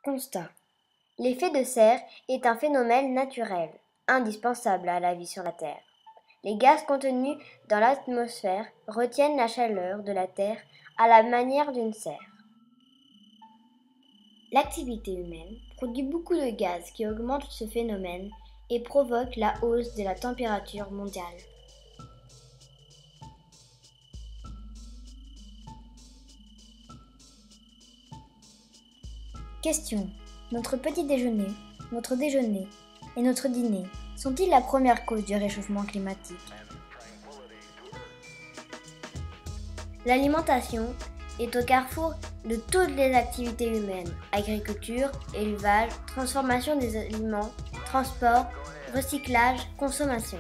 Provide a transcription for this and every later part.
Constat. L'effet de serre est un phénomène naturel, indispensable à la vie sur la Terre. Les gaz contenus dans l'atmosphère retiennent la chaleur de la Terre à la manière d'une serre. L'activité humaine produit beaucoup de gaz qui augmentent ce phénomène et provoquent la hausse de la température mondiale. Question. Notre petit déjeuner, notre déjeuner et notre dîner sont-ils la première cause du réchauffement climatique? L'alimentation est au carrefour de toutes les activités humaines: agriculture, élevage, transformation des aliments, transport, recyclage, consommation.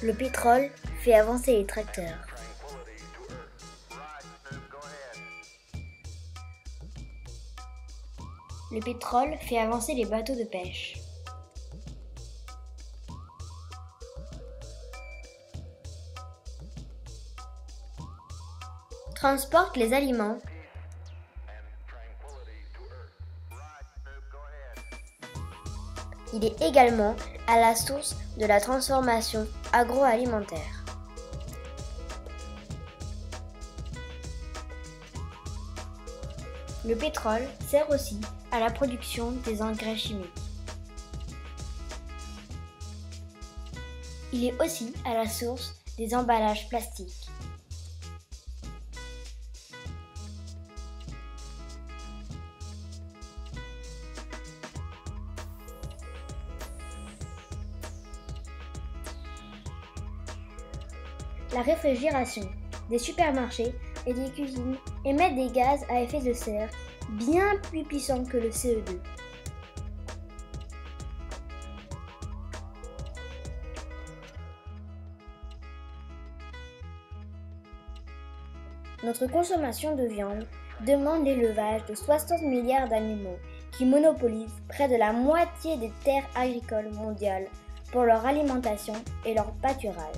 Le pétrole fait avancer les tracteurs. Le pétrole fait avancer les bateaux de pêche. Transporte les aliments. Il est également à la source de la transformation agroalimentaire. Le pétrole sert aussi à la production des engrais chimiques. Il est aussi à la source des emballages plastiques. La réfrigération des supermarchés et des cuisines émet des gaz à effet de serre bien plus puissants que le CO2. Notre consommation de viande demande l'élevage de 60 milliards d'animaux qui monopolisent près de la moitié des terres agricoles mondiales pour leur alimentation et leur pâturage.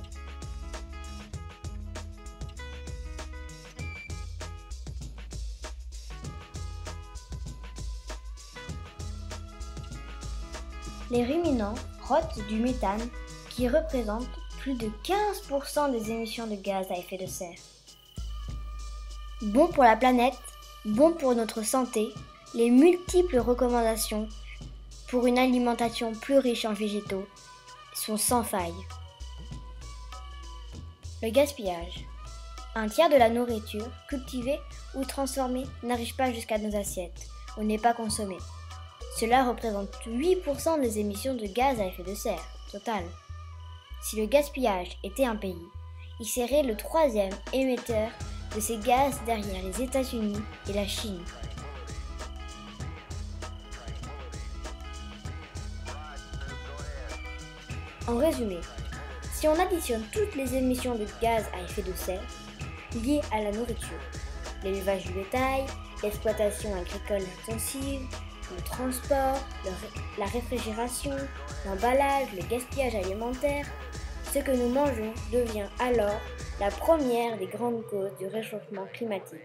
Les ruminants rotent du méthane qui représente plus de 15% des émissions de gaz à effet de serre. Bon pour la planète, bon pour notre santé, les multiples recommandations pour une alimentation plus riche en végétaux sont sans faille. Le gaspillage. Un tiers de la nourriture cultivée ou transformée n'arrive pas jusqu'à nos assiettes ou n'est pas consommée. Cela représente 8% des émissions de gaz à effet de serre total. Si le gaspillage était un pays, il serait le troisième émetteur de ces gaz derrière les États-Unis et la Chine. En résumé, si on additionne toutes les émissions de gaz à effet de serre liées à la nourriture, l'élevage du bétail, l'exploitation agricole intensive, le transport, la réfrigération, l'emballage, le gaspillage alimentaire, ce que nous mangeons devient alors la première des grandes causes du réchauffement climatique.